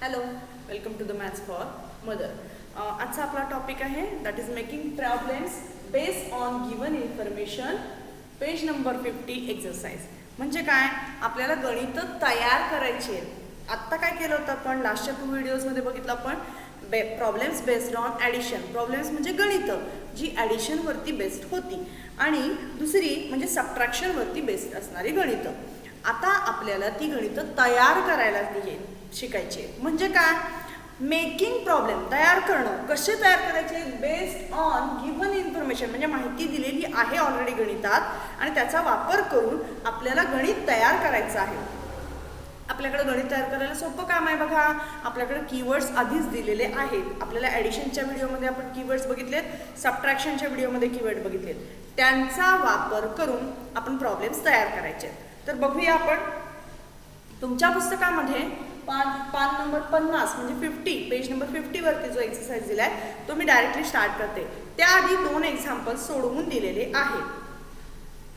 Hello, welcome to the maths for mother. आजचा आपला topic आहे that is making problems based on given information. Page number 50 exercise. म्हणजे काय, आपल्याला गणित तयार करायचे. आत्ता काय केलं होतं आपण, लास्टच्या 2 व्हिडिओजमध्ये बघितलं आपण problems based on addition. Problems म्हणजे गणित जी ॲडिशनवरती बेस्ड होती आणि दुसरी म्हणजे सबट्रॅक्शनवरती बेस्ड असणारी गणित. आता आपल्याला ती गणित तयार करायला शिकायची. म्हणजे काय, मेकिंग प्रॉब्लेम तयार करणं. कसे तयार करायचे, बेस्ड ऑन गिव्हन इन्फॉर्मेशन. म्हणजे माहिती दिलेली आहे ऑलरेडी गणितात आणि त्याचा वापर करून आपल्याला गणित तयार करायचं आहे. आपल्याकडे गणित तयार करायला सोपं काम आहे. बघा, आपल्याकडे कीवर्ड्स आधीच दिलेले आहेत. आपल्याला ॲडिशनच्या व्हिडिओमध्ये आपण कीवर्ड्स बघितलेत, सबट्रॅक्शनच्या व्हिडिओमध्ये कीवर्ड बघितलेत. त्यांचा वापर करून आपण प्रॉब्लेम्स तयार करायचे. तर बघूया आपण तुमच्या पुस्तकामध्ये पान नंबर 50 म्हणजे 50 पेज नंबर 50 वरती जो एक्सरसाइज दिला आहे तो मी डायरेक्टली स्टार्ट करते. त्याआधी 2 एक्झाम्पल सोडवून दिलेले आहे.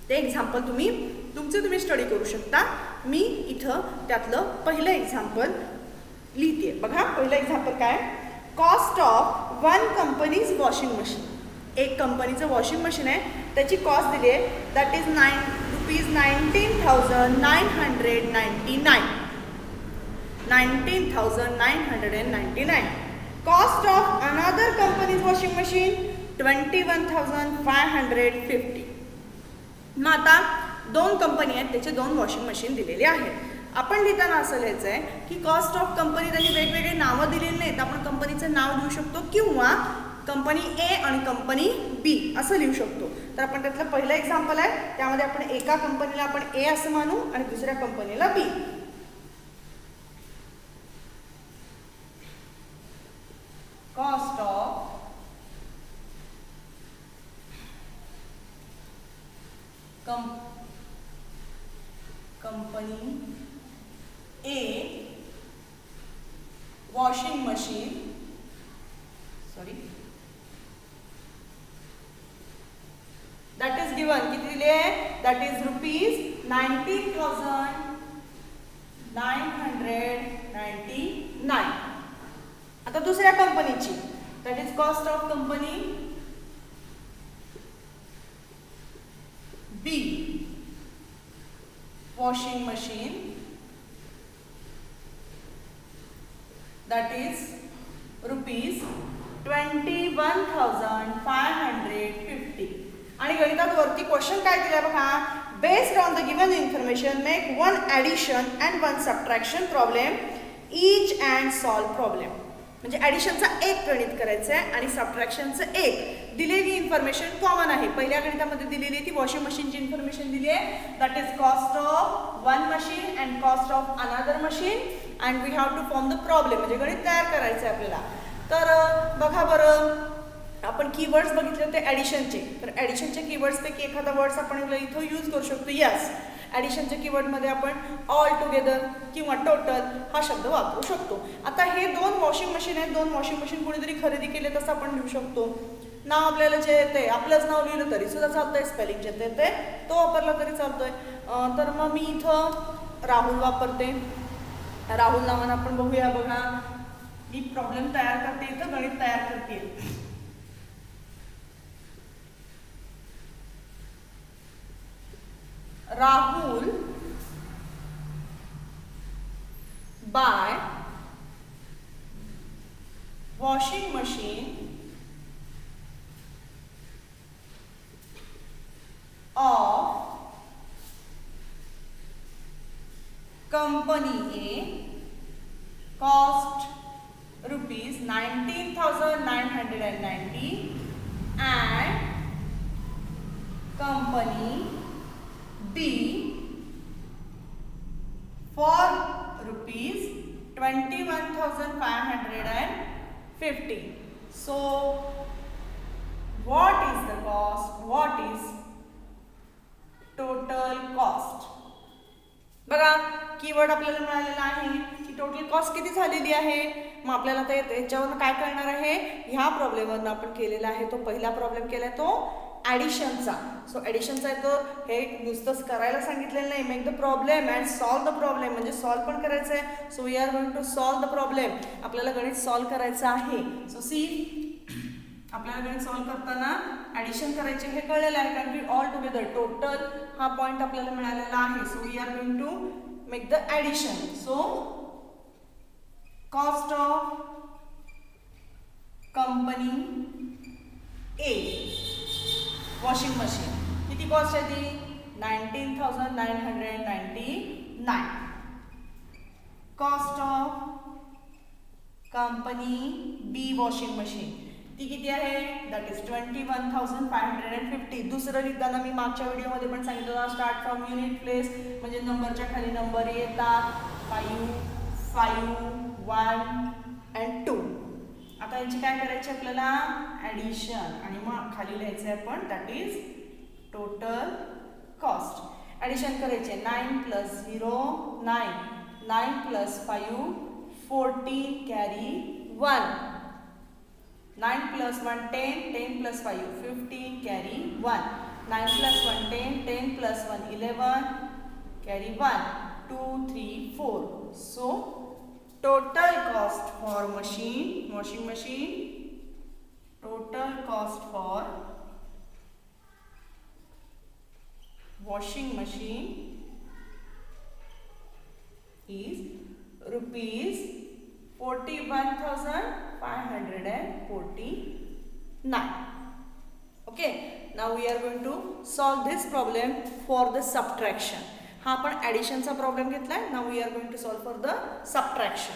ते एक्झाम्पल तुम्ही स्टडी करू शकता. मी इथं त्यातलं पहिलं एक्झाम्पल लिहिते. बघा, पहिलं एक्झाम्पल काय, cost of 1 companies washing machine. एक कंपनीचं वॉशिंग मशीन आहे, त्याची कॉस्ट दिली आहे that is ₹19,999. 19,999. Cost of another companies washing machine 21,550. मग आता 2 कंपनी आहेत, त्याचे 2 वॉशिंग मशीन दिलेले आहेत. आपण लिहिताना असं लिहायचं आहे की कॉस्ट ऑफ कंपनी, त्यांनी वेगवेगळे नावं दिलेली नाहीत. आपण कंपनीचं नाव लिहू शकतो किंवा कंपनी ए आणि कंपनी बी असं लिहू शकतो. तर आपण त्यातलं पहिलं एक्झाम्पल आहे, त्यामध्ये आपण एका कंपनीला आपण ए असं मानू आणि दुसऱ्या कंपनीला B. Cost of company A washing machine, that is given. किती दिले आहे, दॅट इज ₹19,999. आता दुसऱ्या कंपनीची, that is cost of company B washing machine, that is ₹21,550. आणि गणितात वरती क्वेश्चन काय दिलाय बघा, based on the given information make 1 addition and 1 subtraction problem each and solve problem. म्हणजे ॲडिशनचा एक गणित करायचं आहे आणि सबट्रॅक्शनचं एक. दिलेली इन्फॉर्मेशन कॉमन आहे. पहिल्या गणितामध्ये दिलेली ती वॉशिंग मशीनची इन्फॉर्मेशन दिली आहे, that is cost of 1 machine and cost of another machine and we have to form the problem. म्हणजे गणित तयार करायचं आहे आपल्याला. तर बघा बरं, आपण कीवर्ड्स बघितले होते ॲडिशनचे. तर ॲडिशनच्या कीवर्ड्सपैकी एखादा वर्ड्स आपण इथं यूज करू शकतो. यस, ॲडिशनच्या कीवर्डमध्ये आपण ऑल टुगेदर किंवा टोटल हा शब्द वापरू शकतो. आता हे 2 वॉशिंग मशीन आहेत. 2 वॉशिंग मशीन कोणीतरी खरेदी केले तसं आपण लिहू शकतो. नाव आपल्याला जे येते, आपलंच नाव लिहिलं तरी सुद्धा चालतंय, स्पेलिंग जे येते तो वापरला तरी चालतोय. तर मग मी इथं राहुल वापरते. राहुल नावानं आपण बघूया. बघा, मी प्रॉब्लेम तयार करते, इथं गणित तयार करते. Rahul buy washing machine of company A, cost ₹19,990 and company B for ₹21,550. So what is the cost? What is total cost? बघा, कीवर्ड आपल्याला मिळालेला आहे की टोटल कॉस्ट किती झालेली आहे. मग आपल्याला ते याच्यावरून काय करणार आहे, ह्या प्रॉब्लेमवरून आपण केलेला आहे तो पहिला प्रॉब्लेम केलाय तो ॲडिशनचा. सो ॲडिशनचा आहे तो हे नुसतंच करायला सांगितलेलं नाही. Make the problem and solve the problem, म्हणजे सॉल्व पण करायचं आहे. So we are going to solve the problem. आपल्याला गणित सॉल्व करायचं आहे. सो सी, आपल्याला गणित सॉल्व करताना ॲडिशन करायचे हे कळलेलं आहे, कारण की ऑल टुगेदर टोटल हा पॉईंट आपल्याला मिळालेला आहे. So we are going to make the addition. So cost of company A washing machine किती कॉस्ट आहे ती? 19,999. Cost of company B washing machine ती किती आहे? That is 21,550. दुसरं लिहिताना मी मागच्या व्हिडिओमध्ये पण सांगितलं, स्टार्ट फ्रॉम युनिट प्लेस, म्हणजे नंबरच्या खाली नंबर येतात 5, 5, 1 अँड 2. आता यांची काय करायची आपल्याला? ॲडिशन, आणि मग खाली लिहायचं आहे आपण that is total cost. Addition करायचे 9 + 0 9, 9 + 5 14 carry 1, 9 + 1 10, 10 + 5 15 carry 1, 9 + 1 10, 10 + 1 11 carry 1, 2 3 4. So total cost for washing machine, total cost for washing machine is rupees 41,549. Okay, now we are going to solve this problem for the subtraction. हा आपण ॲडिशनचा problem घेतलाय. Now we are going to solve for the subtraction.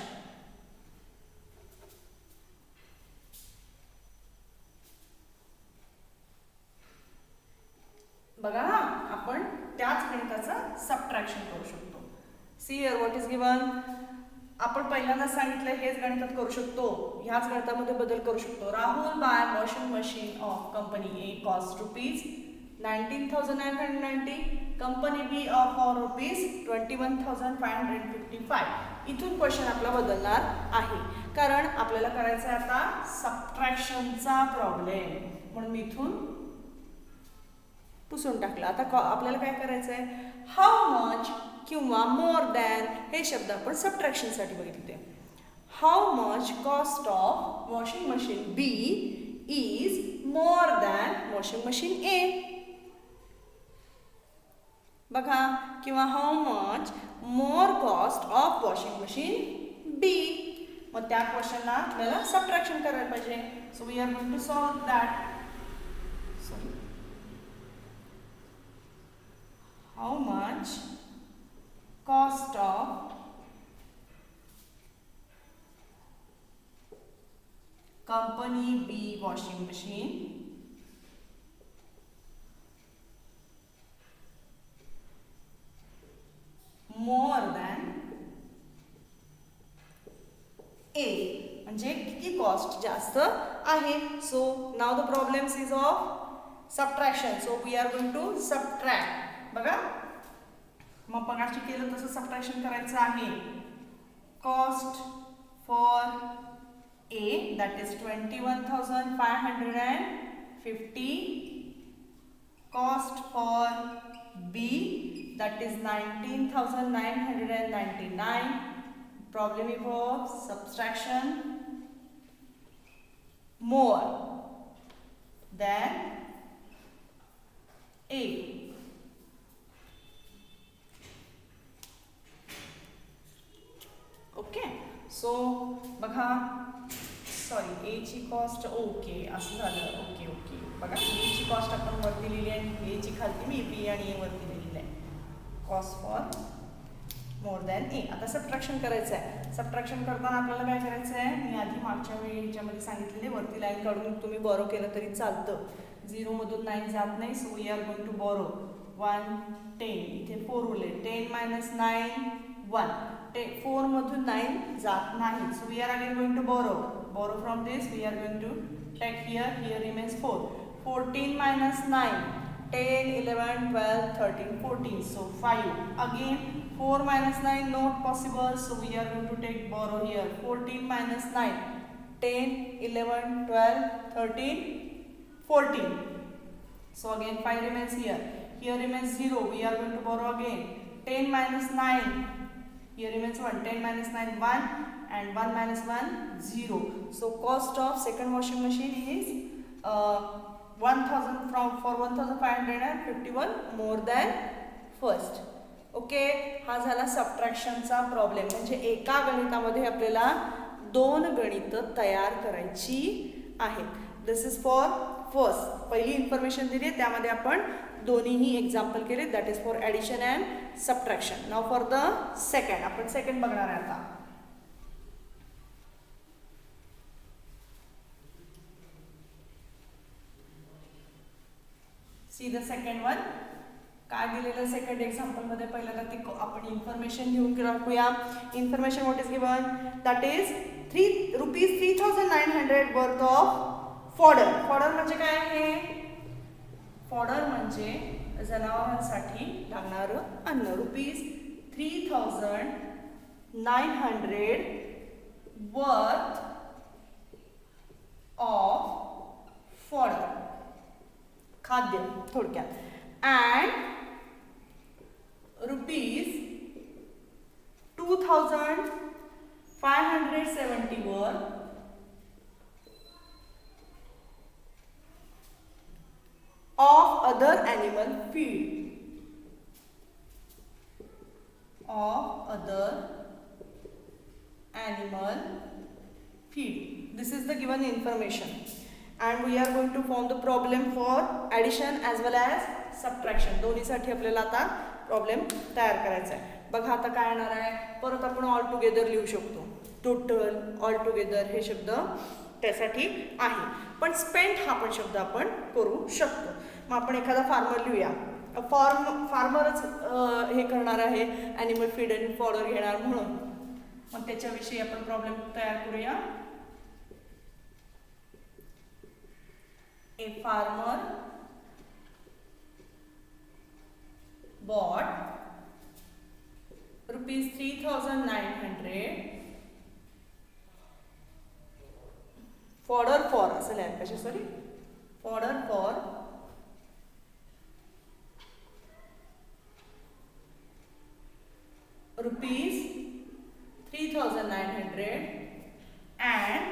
बघा हा, आपण त्याच गणिताचा subtraction करू शकतो. See here what is given. आपण पहिल्यांदा सांगितलं हेच गणितात करू शकतो, ह्याच गणितामध्ये बदल करू शकतो. Rahul buy washing machine of company A cost rupees 19,990, company B of rupees 21,555. इथून क्वेश्चन आपला बदलणार आहे, कारण आपल्याला करायचं आहे आता सबट्रॅक्शनचा प्रॉब्लेम, म्हणून मी इथून पुसून टाकलं. आता आपल्याला काय करायचं आहे? हाऊ मच किंवा मोर दॅन हे शब्द आपण सबट्रॅक्शनसाठी बघितले. How much cost of washing machine B is more than washing machine A. बघा, किंवा how much more cost of washing machine B. मग त्या क्वेश्चनला आपल्याला सबट्रॅक्शन करायला पाहिजे. So we are going to solve that. Sorry, how much cost of company B washing machine more than A, म्हणजे किती कॉस्ट जास्त आहे. So now the problems is of subtraction. So we are going to subtract. बघा, मग पगारची केलं तसं subtraction करायचं आहे. Cost for A that is 21,550. Cost for B that is 19,999. Problem involves subtraction more than A. Okay, so बघा, sorry ए ची cost okay असं झालं. ओके ओके, बघा बी ची कॉस्ट आपण वरती लिहिली आहे, ए ची खालती मी बी आणि ए वरती लिहिली आहे. कॉस्ट फॉर मोर दॅन ए. आता सबट्रॅक्शन करायचं आहे. सबट्रॅक्शन करताना आपल्याला काय करायचं आहे? मी आधी मागच्या वेळी ह्याच्यामध्ये सांगितलेले वरती लाईन काढून तुम्ही बॉरो केलं तरी चालतं. 0 मधून 9 जात नाही. So we are going to borrow 1 10. इथे 4 उरले. 10 - 9 1. 4 मधून 9 जात नाही. So we are again going to borrow. Borrow from this. We are going to take here. Here remains 4. 14 minus 9. 10, 11, 12, 13, 14. So 5. Again 4 minus 9 not possible. So we are going to take borrow here. 14 minus 9. 10, 11, 12, 13, 14. So again 5 remains here. Here remains 0. We are going to borrow again. 10 minus 9. Here remains 1. 10 minus 9, 1. And 1 minus 1, 0. So cost of second washing machine is 1000 for 1551 more than first. Okay, हा झाला सबट्रॅक्शनचा problem. म्हणजे एका गणितामध्ये आपल्याला दोन गणितं तयार करायची आहेत. दिस इज फॉर फर्स्ट. पहिली इन्फॉर्मेशन दिली त्यामध्ये आपण दोन्हीही एक्झाम्पल केले. That is for addition and subtraction. Now for the second. आपण सेकंड बघणार आहे आता. See the second one. काय दिलेलं सेकंड एक्झाम्पल मध्ये पहिल्यांदा ते आपण इन्फॉर्मेशन घेऊन टाकूया. Information what is given, that is ₹3,900 worth of fodder. Fodder म्हणजे काय आहे? फॉडर म्हणजे जनावरांसाठी लागणारं अन्न. ₹3,900 वर्थ ऑफ फॉडर, खाद्य थोडक्यात. and ₹2,570 worth of other animal feed. This is the given information. And we are going to form the problem for addition as well as subtraction. दोन्हीसाठी आपल्याला आता प्रॉब्लेम तयार करायचा आहे. बघा आता काय येणार आहे. परत आपण ऑल टुगेदर लिहू शकतो. टोटल, ऑल टुगेदर हे शब्द त्यासाठी आहे. पण स्पेंट हा पण शब्द आपण करू शकतो. मग आपण एखादा फार्मर लिहूया. फार्मरच हे करणार आहे, ॲनिमल फीड आणि फॉडर घेणार म्हणून. मग त्याच्याविषयी आपण प्रॉब्लेम तयार करूया. A farmer bought ₹3,900 fodder for असं लिहायला पाहिजे. Sorry, fodder for ₹3,900 and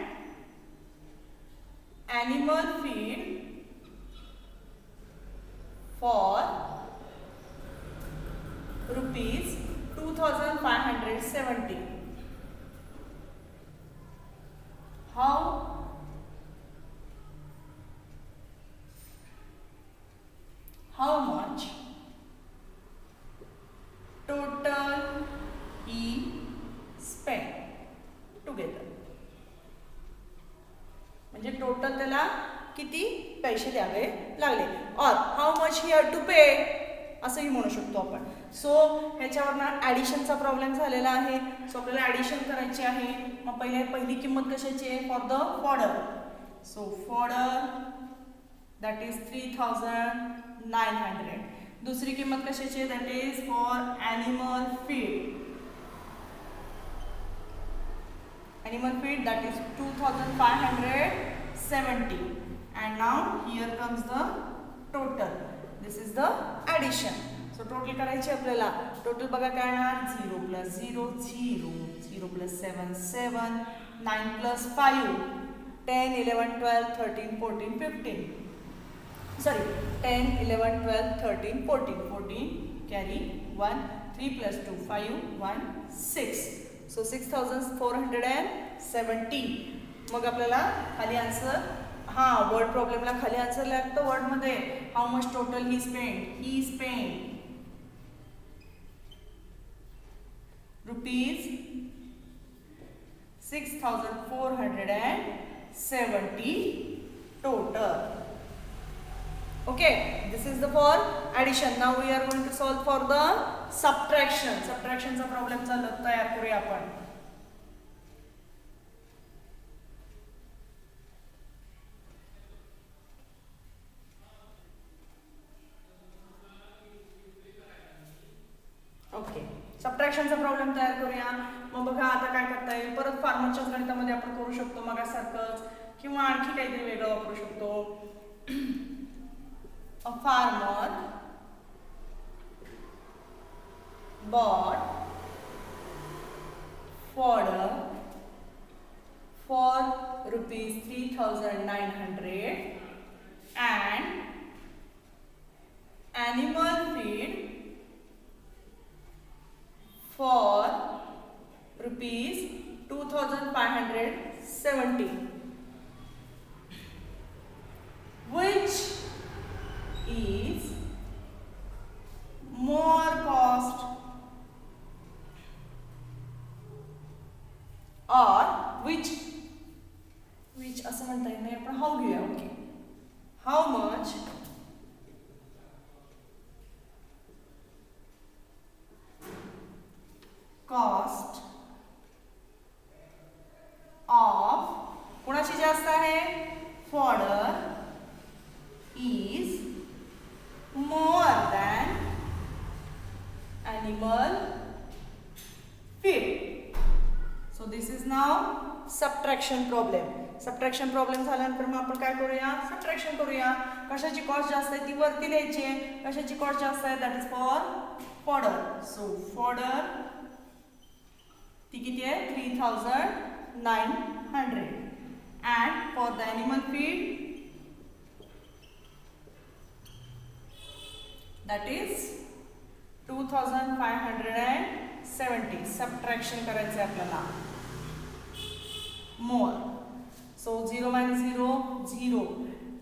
animal feed for ₹2,570. How much total he spent together. म्हणजे टोटल त्याला किती पैसे द्यावे लागले. Or how much he had to pay असंही म्हणू शकतो आपण. सो ह्याच्यावरनं ॲडिशनचा प्रॉब्लेम झालेला आहे. सो आपल्याला ॲडिशन करायची आहे. मग पहिली किंमत कशाची आहे? For the fodder. So fodder that is 3,900. दुसरी किंमत कशाची आहे? That is for animal feed. Animal feed that is 2,570. And now here comes the total. This is the addition. So total करायची आपल्याला. टोटल बघा काय येणार? 0 + 0 0, 0 + 7 7, 9 + 5 10 11 12 13 14 15. Sorry, 10 11 12 13 14 14 carry 1, 3 + 2 5 1 6. So 6,470. मग आपल्याला खाली आन्सर, वर्ड प्रॉब्लेमला खाली आन्सर लागतं वर्डमध्ये. How much total he spend. He spend ₹6,470 total. Okay, this is the for addition. Now we are going to solve for the subtraction. Subtraction चा प्रॉब्लेम तयार करूया आपण. ओके, सबट्रॅक्शनचा प्रॉब्लेम तयार करूया. मग बघा आता काय करता येईल. परत फार्मरच्याच गणितामध्ये आपण करू शकतो मगासारखंच, किंवा आणखी काहीतरी वेगळं वापरू शकतो. a farmer bought fodder for rupees 3,900 and animal feed for rupees 2,570. Which is more cost? Or which असं म्हणता येत नाही, आपण हाऊ घेऊया. Okay, how much cost of कोणाची जास्त आहे? Fodder is more than animal feed. So this is now subtraction problem. Subtraction problem झाल्यानंतर मग आपण काय करूया? सबट्रॅक्शन करूया. कशाची कॉस्ट जास्त आहे ती वरती लिहायची आहे, कशाची कॉस्ट जास्त आहे that is for fodder. So fodder ती किती आहे? 3,900 and for the animal feed that is 2,570. Subtraction करायचं आहे आपल्याला. more, so 0 minus 0 0,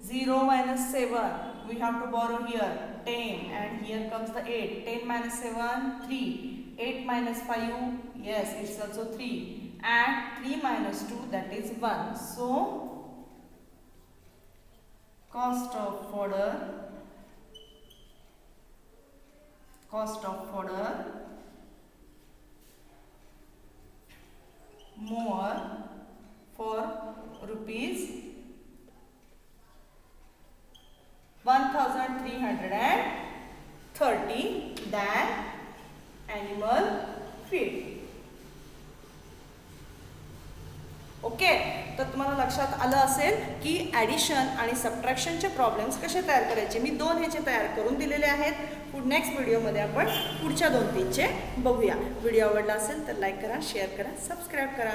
0 minus 7 we have to borrow here 10 and here comes the 8. 10 minus 7 3, 8 minus 5 yes it's also 3 and 3 minus 2 that is 1. So cost of fodder more for rupees 1,330 than animal feed. Okay, तर तुम्हाला लक्षात आलं असेल की addition आणि सबट्रॅक्शनचे problems कसे तयार करायचे. मी 2 ह्याचे तयार करून दिलेले आहेत. नेक्स्ट व्हिडिओमध्ये आपण पुढच्या 2-3चे बघूया. व्हिडिओ आवडला असेल तर लाईक करा, शेअर करा, सबस्क्राईब करा.